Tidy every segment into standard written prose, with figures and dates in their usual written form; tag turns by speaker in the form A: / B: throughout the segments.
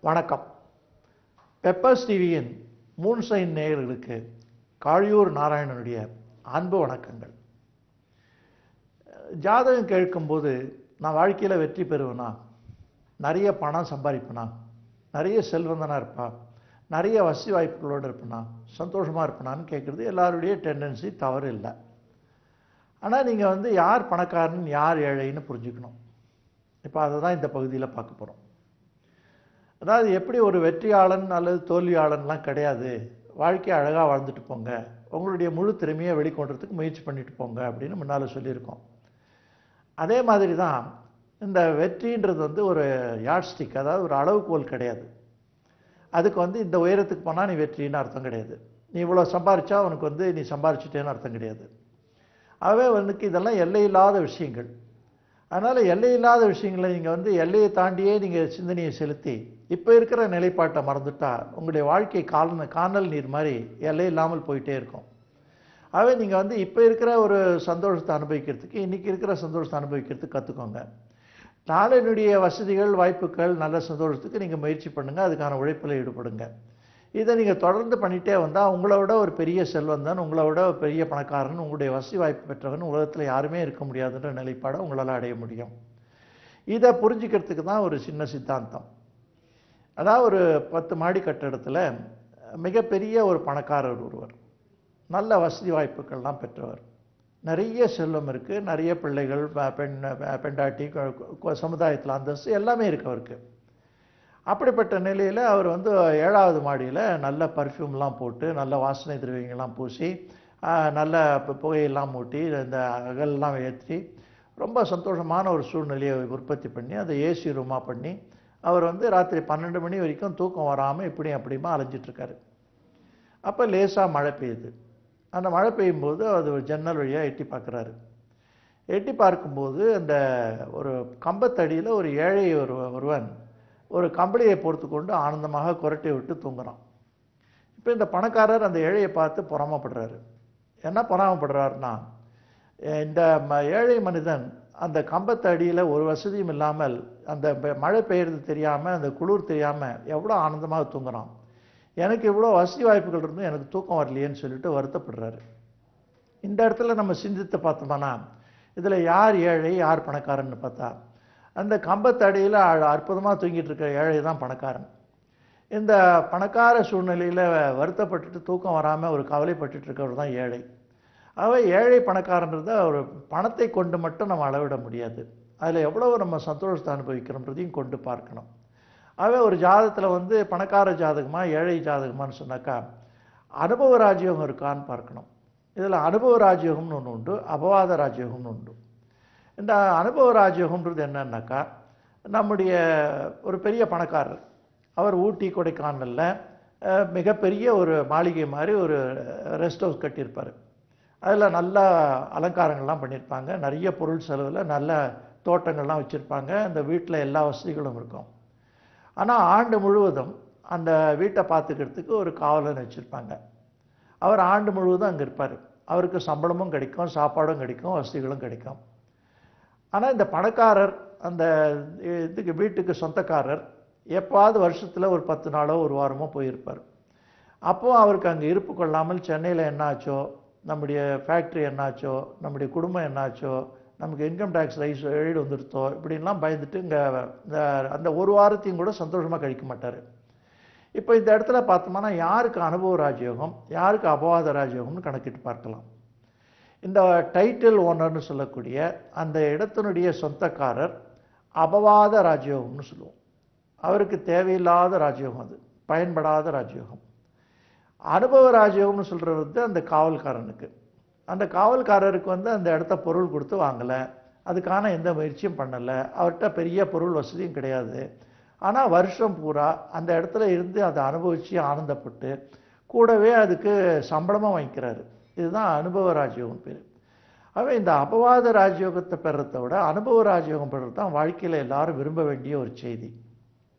A: வணக்கம். பெப்பர்ஸ் டிவியின் மூன்சைன் நேயர்களுக்கு காழியூர் நாராயணனுடைய அன்பு வணக்கங்கள். ஜாதகம் கேட்கும்போது நான் வாழ்க்கையில் வெற்றி பெறுவேனா, நிறைய பணம் சம்பாதிப்பேனா, நிறைய செல்வந்தனாக இருப்பா, நிறைய வசதி வாய்ப்புகளோடு இருப்பேனா, சந்தோஷமாக இருப்பேனான்னு கேட்குறது எல்லாருடைய டெண்டன்சி, தவறு இல்லை. ஆனால் நீங்கள் யார் பணக்காரன் யார் ஏழைன்னு புரிஞ்சுக்கணும். இப்போ அதை தான் இந்த பகுதியில் பார்க்க போகிறோம். அதாவது எப்படி ஒரு வெற்றியாளன் அல்லது தோல்வியாளன்லாம் கிடையாது, வாழ்க்கையை அழகாக வாழ்ந்துட்டு போங்க, உங்களுடைய முழு திறமையை வெளிக்கொண்டுறதுக்கு முயற்சி பண்ணிட்டு போங்க அப்படின்னு முன்னால் சொல்லியிருக்கோம். அதே மாதிரி தான் இந்த வெற்றின்றது ஒரு யாட்ஸ்டிக், அதாவது ஒரு அளவுகோல் கிடையாது. அதுக்கு இந்த உயரத்துக்கு போனால் நீ வெற்றின்னு அர்த்தம் கிடையாது. நீ இவ்வளோ சம்பாரிச்சா உனக்கு நீ சம்பாரிச்சிட்டேன்னு அர்த்தம் கிடையாது. ஆகவே இதெல்லாம் எல்லையில்லாத விஷயங்கள். அதனால் எல்லையில்லாத விஷயங்களை நீங்கள் எல்லையை தாண்டியே நீங்கள் சிந்தனையை செலுத்தி இப்போ இருக்கிற நிலைப்பாட்டை மறந்துட்டால் உங்களுடைய வாழ்க்கை காணல் நீர் மாதிரி எல்லை இல்லாமல் போயிட்டே இருக்கும். ஆகவே நீங்கள் இப்போ இருக்கிற ஒரு சந்தோஷத்தை அனுபவிக்கிறதுக்கு, இன்றைக்கி இருக்கிற சந்தோஷத்தை அனுபவிக்கிறதுக்கு கற்றுக்கோங்க. நாளினுடைய வசதிகள் வாய்ப்புகள் நல்ல சந்தோஷத்துக்கு நீங்கள் முயற்சி பண்ணுங்கள், அதுக்கான உழைப்பில் ஈடுபடுங்க. இதை நீங்கள் தொடர்ந்து பண்ணிகிட்டே வந்தால் உங்களை விட ஒரு பெரிய செல்வந்தன், உங்களை விட ஒரு பெரிய பணக்காரன், உங்களுடைய வசதி வாய்ப்பு பெற்றவன் உலகத்தில் யாருமே இருக்க முடியாதுன்ற நிலைப்பாடை உங்களால் அடைய முடியும். இதை புரிஞ்சுக்கிறதுக்கு தான் ஒரு சின்ன சித்தாந்தம். அதாவது ஒரு 10 மாடி கட்டடத்தில் மிகப்பெரிய ஒரு பணக்காரர் ஒருவர், நல்ல வசதி வாய்ப்புகள்லாம் பெற்றவர், நிறைய செல்வம் இருக்குது, நிறைய பிள்ளைகள், பெண்டாட்டி, சமுதாயத்தில் அந்தஸ்து எல்லாமே இருக்கு அவருக்கு. அப்படிப்பட்ட நிலையில் அவர் 7வது மாடியில் நல்ல பர்ஃப்யூம்லாம் போட்டு, நல்ல வாசனை திரவியங்கள்லாம் பூசி, நல்ல புகையெல்லாம் மூட்டி, இந்த அகல்லாம் ஏற்றி ரொம்ப சந்தோஷமான ஒரு சூழ்நிலையை உற்பத்தி பண்ணி அதை ஏசி ரூமாக பண்ணி அவர் ராத்திரி 12 மணி வரைக்கும் தூக்கம் வராமல் இப்படியும் அப்படியுமா அலைஞ்சிட்ருக்காரு. அப்போ லேசாக மழை பெய்யுது. அந்த மழை பெய்யும்போது அது ஒரு ஜன்னல் வழியாக எட்டி பார்க்குறாரு. எட்டி பார்க்கும்போது அந்த ஒரு கம்பத்தடியில் ஒரு ஏழை ஒருவன் ஒரு கம்பளியை பொறுத்து கொண்டு ஆனந்தமாக குரட்டை விட்டு தூங்குறான். இப்போ இந்த பணக்காரர் அந்த ஏழையை பார்த்து பொறாமப்படுறாரு. என்ன பொறாமப்படுறாருன்னா, இந்த ஏழை மனிதன் அந்த கம்பத்து அடியில் ஒரு வசதியும் இல்லாமல், அந்த மழை பெய்யறது தெரியாமல், அந்த குளிர் தெரியாமல் எவ்வளோ ஆனந்தமாக தூங்குறான், எனக்கு இவ்வளோ வசதி வாய்ப்புகள் இருந்தும் எனக்கு தூக்கம் வரலையேன்னு சொல்லிட்டு வருத்தப்படுறாரு. இந்த இடத்துல நம்ம சிந்தித்து பார்த்தோம்னா இதில் யார் ஏழை யார் பணக்காரன்னு பார்த்தா, அந்த கம்பத்தடியில் அற்புதமாக தூங்கிட்டு இருக்க ஏழை தான் பணக்காரன். இந்த பணக்கார சூழ்நிலையில் வருத்தப்பட்டுட்டு தூக்கம் வராமல் ஒரு கவலைப்பட்டு இருக்கவர் தான் ஏழை. ஆகவே ஏழை பணக்காரன்றதை ஒரு பணத்தை கொண்டு மட்டும் நம்ம அளவிட முடியாது. அதில் எவ்வளவு நம்ம சந்தோஷத்தை அனுபவிக்கிறோன்றதையும் கொண்டு பார்க்கணும். ஆகவே ஒரு ஜாதகத்தில் பணக்கார ஜாதகமா ஏழை ஜாதகமானு சொன்னாக்கா அனுபவ ராஜயோகம் இருக்கான்னு பார்க்கணும். இதில் அனுபவ ராஜயோகம்னு ஒன்று உண்டு, அபவாத ராஜயோகம்னு உண்டு. இந்த அனுபவ ராஜயோகம்ன்றது என்னன்னாக்கா, நம்முடைய ஒரு பெரிய பணக்காரர், அவர் ஊட்டி கொடைக்கானலில் மிகப்பெரிய ஒரு மாளிகை மாதிரி ஒரு ரெஸ்ட் ஹவுஸ் கட்டியிருப்பார். அதில் நல்ல அலங்காரங்கள்லாம் பண்ணியிருப்பாங்க, நிறைய பொருள் செலவில் நல்ல தோட்டங்கள்லாம் வச்சுருப்பாங்க, அந்த வீட்டில் எல்லா வசதிகளும் இருக்கும். ஆனால் ஆண்டு முழுவதும் அந்த வீட்டை பார்த்துக்கிறதுக்கு ஒரு காவலன் வச்சுருப்பாங்க. அவர் ஆண்டு முழுவதும் அங்கே இருப்பார். அவருக்கு சம்பளமும் கிடைக்கும், சாப்பாடும் கிடைக்கும், வசதிகளும் கிடைக்கும். ஆனால் இந்த பணக்காரர், அந்த வீட்டுக்கு சொந்தக்காரர் எப்போது வருஷத்தில் ஒரு 10 நாளோ ஒரு வாரமோ போயிருப்பார். அப்போது அவருக்கு அங்கே இருப்பு கொள்ளாமல் சென்னையில் என்னாச்சோ, நம்முடைய ஃபேக்ட்ரி என்னாச்சோ, நம்முடைய குடும்பம் என்னாச்சோ, நமக்கு இன்கம் டேக்ஸ் ரைடு வந்துடுத்தோ, இப்படின்லாம் பயந்துட்டு இங்கே அந்த ஒரு வாரத்தையும் கூட சந்தோஷமாக கழிக்க மாட்டார். இப்போ இந்த இடத்துல பார்த்தோம்னா யாருக்கு அனுபவ ராஜயோகம் யாருக்கு அபவாத ராஜயோகம்னு கணக்கிட்டு பார்க்கலாம். இந்த டைட்டில் ஓனர்னு சொல்லக்கூடிய அந்த இடத்தினுடைய சொந்தக்காரர் அபவாத ராஜயோகம்னு சொல்லுவோம். அவருக்கு தேவையில்லாத ராஜயோகம், அது பயன்படாத ராஜயோகம். அனுபவ ராஜயோகம்னு சொல்கிறது அந்த காவல்காரனுக்கு. அந்த காவல்காரருக்கு அந்த இடத்த பொருள் கொடுத்து வாங்கலை, அதுக்கான எந்த முயற்சியும் பண்ணலை, அவர்கிட்ட பெரிய பொருள் வசதியும் கிடையாது. ஆனால் வருஷம் பூரா அந்த இடத்துல இருந்து அதை அனுபவித்து ஆனந்தப்பட்டு கூடவே அதுக்கு சம்பளமாக வாங்கிக்கிறாரு. இதுதான் அனுபவ ராஜயோகம் பேர். ஆகவே இந்த அபவாத ராஜயோகத்தை பெறத்தை விட அனுபவ ராஜயோகம் பெறது தான் வாழ்க்கையில் எல்லாரும் விரும்ப வேண்டிய ஒரு செய்தி.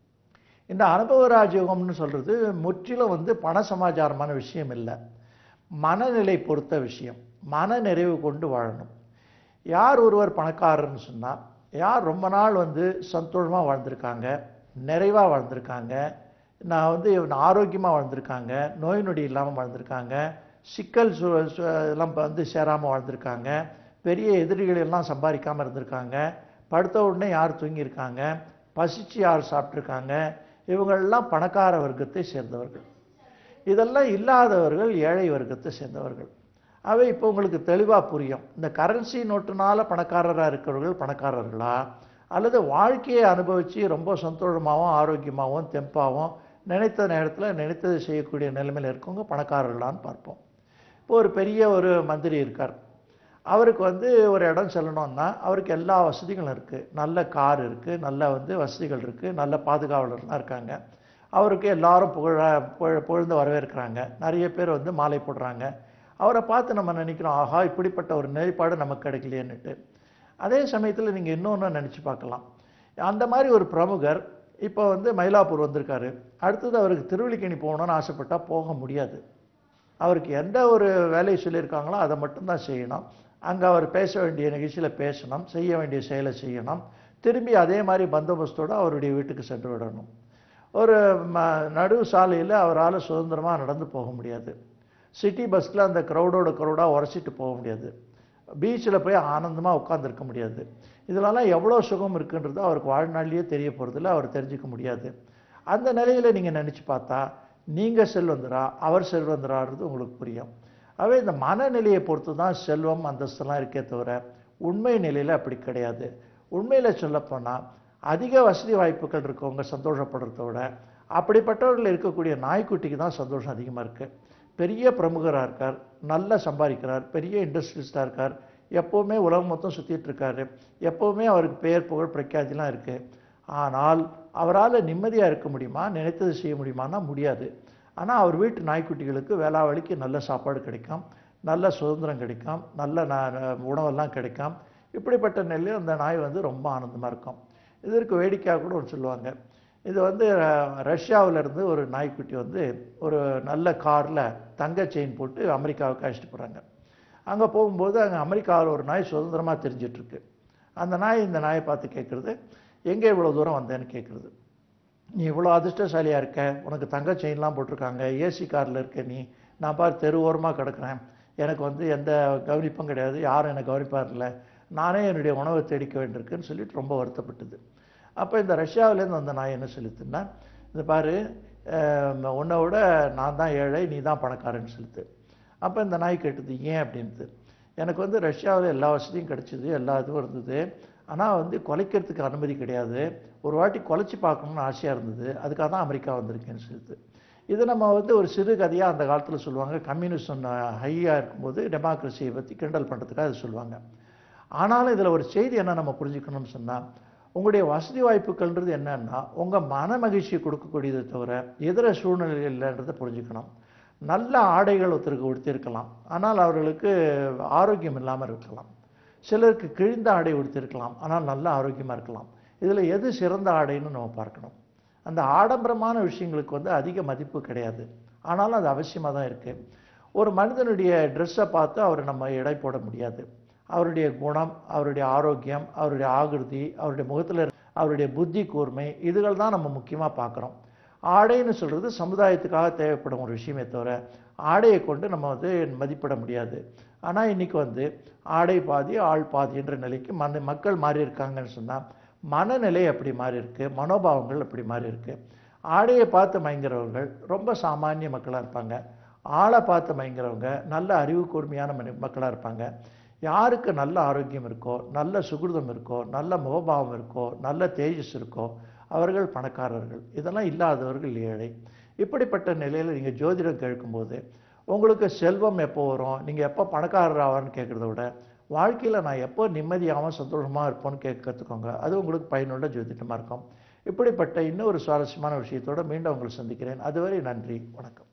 A: இந்த அனுபவ ராஜயோகம்னு சொல்கிறது முற்றிலும் பண சமாச்சாரமான விஷயம் இல்லை, மனநிலை பொறுத்த விஷயம். மன நிறைவு கொண்டு வாழணும். யார் ஒருவர் பணக்காரர்னு சொன்னால், யார் ரொம்ப நாள் சந்தோஷமாக வாழ்ந்திருக்காங்க, நிறைவாக வாழ்ந்திருக்காங்க. நான் வந்து ஆரோக்கியமாக வாழ்ந்திருக்காங்க. நோய் நொடி இல்லாமல் வாழ்ந்திருக்காங்க. சிக்கல் எல்லாம் வந்து சேராமல் வாழ்ந்திருக்காங்க. பெரிய எதிரிகள் எல்லாம் சம்பாதிக்காமல் இருந்திருக்காங்க. படுத்த உடனே யார் தூங்கியிருக்காங்க, பசிச்சு யார் சாப்பிட்ருக்காங்க. இவங்களெல்லாம் பணக்கார வர்க்கத்தை சேர்ந்தவர்கள். இதெல்லாம் இல்லாதவர்கள் ஏழை வர்க்கத்தை சேர்ந்தவர்கள். அவை இப்போ உங்களுக்கு தெளிவாக புரியும். இந்த கரன்சி நோட்டுனால பணக்காரராக இருக்கிறவர்கள் பணக்காரர்களா, அல்லது வாழ்க்கையை அனுபவித்து ரொம்ப சந்தோஷமாகவும் ஆரோக்கியமாகவும் தெம்பாகவும் நினைத்த நேரத்தில் நினைத்தது செய்யக்கூடிய நிலைமையில் இருக்கவங்க பணக்காரர்களான்னு பார்ப்போம். இப்போ ஒரு பெரிய ஒரு மந்திரி இருக்கார். அவருக்கு வந்து ஒரு இடம் செல்லணும்னா அவருக்கு எல்லா வசதிகளும் இருக்குது. நல்ல கார் இருக்குது, நல்ல வந்து வசதிகள் இருக்குது, நல்ல பாதுகாவலர்லாம் இருக்காங்க. அவருக்கு எல்லாரும் புகழ்ந்து வரவேற்கிறாங்க. நிறைய பேர் வந்து மாலை போடுறாங்க. அவரை பார்த்து நம்ம நினைக்கிறோம், ஆஹா இப்படிப்பட்ட ஒரு நிலைப்பாடு நமக்கு கிடைக்கலையேன்னுட்டு. அதே சமயத்தில் நீங்கள் இன்னொன்று நினச்சி பார்க்கலாம். அந்த மாதிரி ஒரு பிரமுகர் இப்போ வந்து மயிலாப்பூர் வந்திருக்காரு. அடுத்தது அவருக்கு திருவல்லிக்கேணி போகணும்னு ஆசைப்பட்டால் போக முடியாது. அவருக்கு எந்த ஒரு வேலையை சொல்லியிருக்காங்களோ அதை மட்டும்தான் செய்யணும். அங்கே அவர் பேச வேண்டிய நிகழ்ச்சியில் பேசணும், செய்ய வேண்டிய செயலை செய்யணும். திரும்பி அதே மாதிரி பந்தோபஸ்தோடு அவருடைய வீட்டுக்கு சென்று விடணும். ஒரு நடு சாலையில் அவரால் சுதந்திரமாக நடந்து போக முடியாது. சிட்டி பஸ்ஸில் அந்த க்ரௌடாக உரைச்சிட்டு போக முடியாது. பீச்சில் போய் ஆனந்தமாக உட்காந்துருக்க முடியாது. இதிலெல்லாம் எவ்வளோ சுகம் இருக்குன்றது அவருக்கு வாழ்நாளிலேயே தெரிய போகிறதில்ல, அவர் தெரிஞ்சிக்க முடியாது. அந்த நிலையில் நீங்கள் நினச்சி பார்த்தா நீங்கள் செல்வந்தரா அவர் செல்வந்தராகிறது உங்களுக்கு புரியும். ஆகவே இந்த மனநிலையை பொறுத்து தான் செல்வம் அந்தஸ்தெல்லாம் இருக்கே தவிர உண்மை நிலையில் அப்படி கிடையாது. உண்மையில் சொல்லப்போனால் அதிக வசதி வாய்ப்புகள் இருக்கவங்க சந்தோஷப்படுறத விட அப்படிப்பட்டவர்கள் இருக்கக்கூடிய நாய்க்குட்டிக்கு தான் சந்தோஷம் அதிகமாக இருக்குது. பெரிய பிரமுகராக இருக்கார், நல்லா சம்பாதிக்கிறார், பெரிய இண்டஸ்ட்ரியலிஸ்டாக இருக்கார், எப்போவுமே உலகம் மொத்தம் சுற்றிட்டு இருக்காரு, எப்போவுமே அவருக்கு பெயர் புகழ் பிரఖ్యాதிலாம் இருக்குது. ஆனால் அவரால் நிம்மதியாக இருக்க முடியுமா, நினைத்தது செய்ய முடியுமானா முடியாது. ஆனால் அவர் வீட்டு நாய்க்குட்டிகளுக்கு வேளாவளிக்கு நல்ல சாப்பாடு கிடைக்கும், நல்ல சுதந்திரம் கிடைக்கும், நல்ல உணவெல்லாம் கிடைக்கும். இப்படிப்பட்ட நிலையில் அந்த நாய் வந்து ரொம்ப ஆனந்தமாக இருக்கும். இதற்கு வேடிக்கையாக கூட ஒன்று சொல்லுவாங்க. இது வந்து ரஷ்யாவிலேருந்து ஒரு நாய்க்குட்டி வந்து ஒரு நல்ல காரில் தங்க செயின் போட்டு அமெரிக்காவுக்கு அழைச்சிட்டு போகிறாங்க. அங்கே போகும்போது அங்கே அமெரிக்காவில் ஒரு நாய் சுதந்திரமாக தெரிஞ்சிட்ருக்கு. அந்த நாய் இந்த நாயை பார்த்து கேட்குறது, எங்கே இவ்வளோ தூரம் வந்தேன்னு கேட்குறது. நீ இவ்வளோ அதிர்ஷ்டசாலியாக இருக்க, உனக்கு தங்க செயின்லாம் போட்டிருக்காங்க, ஏசி காரில் இருக்க, நான் பார் தெரு ஓரமாக கிடக்கிறேன், எனக்கு வந்து எந்த கவனிப்பும் கிடையாது, யாரும் என்னை கவனிப்பார் இல்லை, நானே என்னுடைய உணவை தேடிக்க வேண்டியிருக்குன்னு சொல்லிட்டு ரொம்ப வருத்தப்பட்டது. அப்போ இந்த ரஷ்யாவிலேருந்து வந்த நாய் என்ன சொல்லிட்டுன்னா, இந்த பாரு உன்னை விட நான் தான் ஏழை, நீ தான் பணக்காரன்னு சொல்லிட்டு. அப்போ இந்த நாய் கேட்டது ஏன் அப்படின்ட்டு. எனக்கு வந்து ரஷ்யாவில் எல்லா வசதியும் கிடச்சிது, எல்லா இதுவும் இருந்தது, ஆனால் வந்து கொலைக்கிறதுக்கு அனுமதி கிடையாது, ஒரு வாட்டி கொலைச்சி பார்க்கணுன்னு ஆசையாக இருந்தது, அதுக்காக தான் அமெரிக்கா வந்திருக்கேன்னு சொல்லிட்டு. இது நம்ம வந்து ஒரு சிறு கதையாக அந்த காலத்தில் சொல்லுவாங்க. கம்யூனிசம் ஹையாக இருக்கும்போது டெமோக்ரஸியை பற்றி கிண்டல் பண்ணுறதுக்காக அது சொல்லுவாங்க. ஆனாலும் இதில் ஒரு செய்தி என்ன நம்ம புரிஞ்சுக்கணும்னு சொன்னால், உங்களுடைய வசதி வாய்ப்புகள்ன்றது என்னன்னா உங்கள் மன மகிழ்ச்சியை கொடுக்கக்கூடியதை தவிர இதர சூழ்நிலை இல்லைன்றதை புரிஞ்சுக்கணும். நல்ல ஆடைகள் ஒருத்தருக்கு உடுத்திருக்கலாம், ஆனால் அவர்களுக்கு ஆரோக்கியம் இல்லாமல் இருக்கலாம். சிலருக்கு கிழிந்த ஆடை உடுத்திருக்கலாம், ஆனால் நல்ல ஆரோக்கியமாக இருக்கலாம். இதில் எது சிறந்த ஆடைன்னு நம்ம பார்க்கணும். அந்த ஆடம்பரமான விஷயங்களுக்கு வந்து அதிக மதிப்பு கிடையாது, ஆனாலும் அது அவசியமாக தான் இருக்குது. ஒரு மனிதனுடைய ட்ரெஸ்ஸை பார்த்து அவரை நம்ம எடை போட முடியாது. அவருடைய குணம், அவருடைய ஆரோக்கியம், அவருடைய ஆகிருதி, அவருடைய முகத்தில் அவருடைய புத்தி கூர்மை, இதுகள் தான் நம்ம முக்கியமாக பார்க்குறோம். ஆடைன்னு சொல்கிறது சமுதாயத்துக்காக தேவைப்படும் ஒரு விஷயமே தவிர ஆடையை கொண்டு நம்ம வந்து மதிப்பிட முடியாது. ஆனால் இன்றைக்கி வந்து ஆடை பாதி ஆள் பாதின்ற நிலைக்கு மக்கள் மாறி இருக்காங்கன்னு சொன்னால் மனநிலை அப்படி மாறி இருக்குது, மனோபாவங்கள் அப்படி மாறி இருக்குது. ஆடையை பார்த்து மயங்கிறவர்கள் ரொம்ப சாமானிய மக்களாக இருப்பாங்க, ஆளை பார்த்து மயங்கிறவங்க நல்ல அறிவு கூர்மையான மக்களாக இருப்பாங்க. யாருக்கு நல்ல ஆரோக்கியம் இருக்கோ, நல்ல சுகிருதம் இருக்கோ, நல்ல முகபாவம் இருக்கோ, நல்ல தேஜஸ் இருக்கோ அவர்கள் பணக்காரர்கள், இதெல்லாம் இல்லாதவர்கள் ஏழை. இப்படிப்பட்ட நிலையில் நீங்கள் ஜோதிடம் கேட்கும்போது உங்களுக்கு செல்வம் எப்போ வரும், நீங்கள் எப்போ பணக்காரர் ஆவார்னு கேட்குறத விட வாழ்க்கையில் நான் எப்போ நிம்மதியாகவும் சந்தோஷமாக இருப்போன்னு கற்றுக்கோங்க. அது உங்களுக்கு பயனுள்ள ஜோதிடமாக இருக்கும். இப்படிப்பட்ட இன்னொரு சுவாரஸ்யமான விஷயத்தோடு மீண்டும் உங்களை சந்திக்கிறேன். அதுவரை நன்றி, வணக்கம்.